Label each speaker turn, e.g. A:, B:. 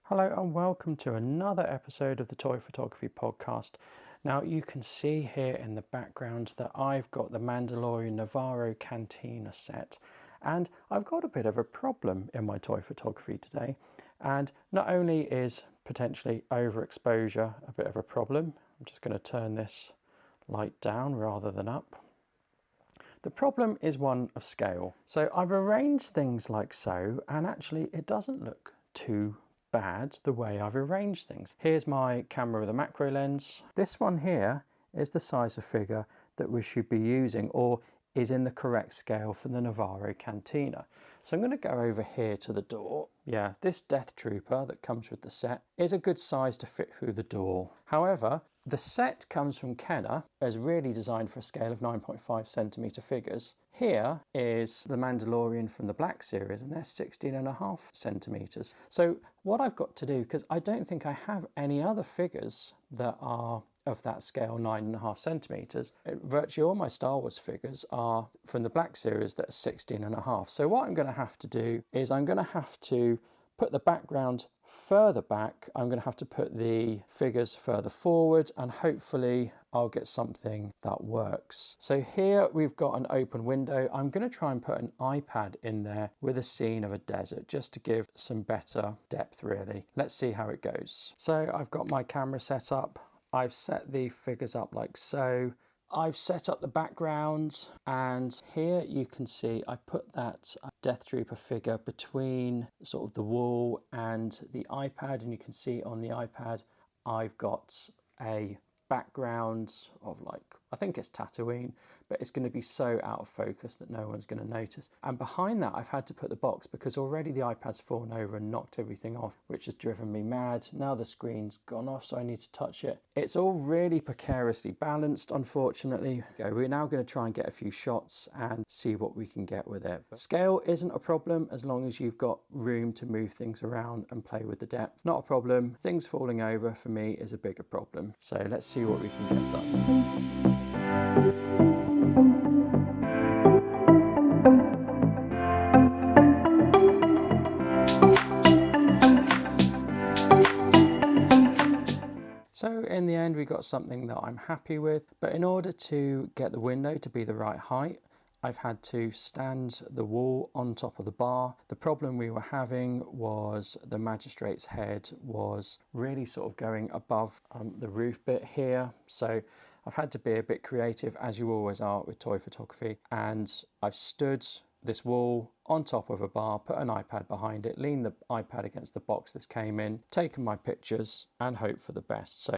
A: Hello and welcome to another episode of the Toy Photography Podcast. Now you can see here in the background that I've got the Mandalorian Navarro Cantina set, and I've got a bit of a problem in my toy photography today. And not only is potentially overexposure a bit of a problem, I'm just going to turn this light down rather than up. The problem is one of scale. So I've arranged things like so, and actually it doesn't look too bad the way I've arranged things. Here's my camera with a macro lens. This one here is the size of figure that we should be using, or is in the correct scale for the Navarro Cantina. So I'm going to go over here to the door. Yeah, this Death Trooper that comes with the set is a good size to fit through the door. However, the set comes from Kenner, as really designed for a scale of 9.5 centimeter figures. Here is the Mandalorian from the Black series, and they're 16.5 centimeters. So what I've got to do, because I don't think I have any other figures that are of that scale, 9.5 centimeters. Virtually all my Star Wars figures are from the Black series that are 16.5. So what I'm going to have to do is I'm going to have to put the background further back. I'm going to have to put the figures further forward, and hopefully I'll get something that works. So here we've got an open window. I'm going to try and put an iPad in there with a scene of a desert, just to give some better depth really. Let's see how it goes. So I've got my camera set up. I've set the figures up like so. I've set up the background, and here you can see I put that Death Trooper figure between sort of the wall and the iPad, and you can see on the iPad I've got a background of, like, I think it's Tatooine, but it's going to be so out of focus that no one's going to notice. And behind that I've had to put the box because already the iPad's fallen over and knocked everything off, which has driven me mad. Now the screen's gone off, so I need to touch it. It's all really precariously balanced, unfortunately. We're now going to try and get a few shots and see what we can get with it. But scale isn't a problem as long as you've got room to move things around and play with the depth. Not a problem. Things falling over for me is a bigger problem. So let's see what we can get done. So in the end we got something that I'm happy with, but in order to get the window to be the right height, I've had to stand the wall on top of the bar. The problem we were having was the magistrate's head was really sort of going above the roof bit here. So I've had to be a bit creative, as you always are with toy photography, and I've stood this wall on top of a bar, put an iPad behind it, leaned the iPad against the box this came in, taken my pictures and hope for the best. So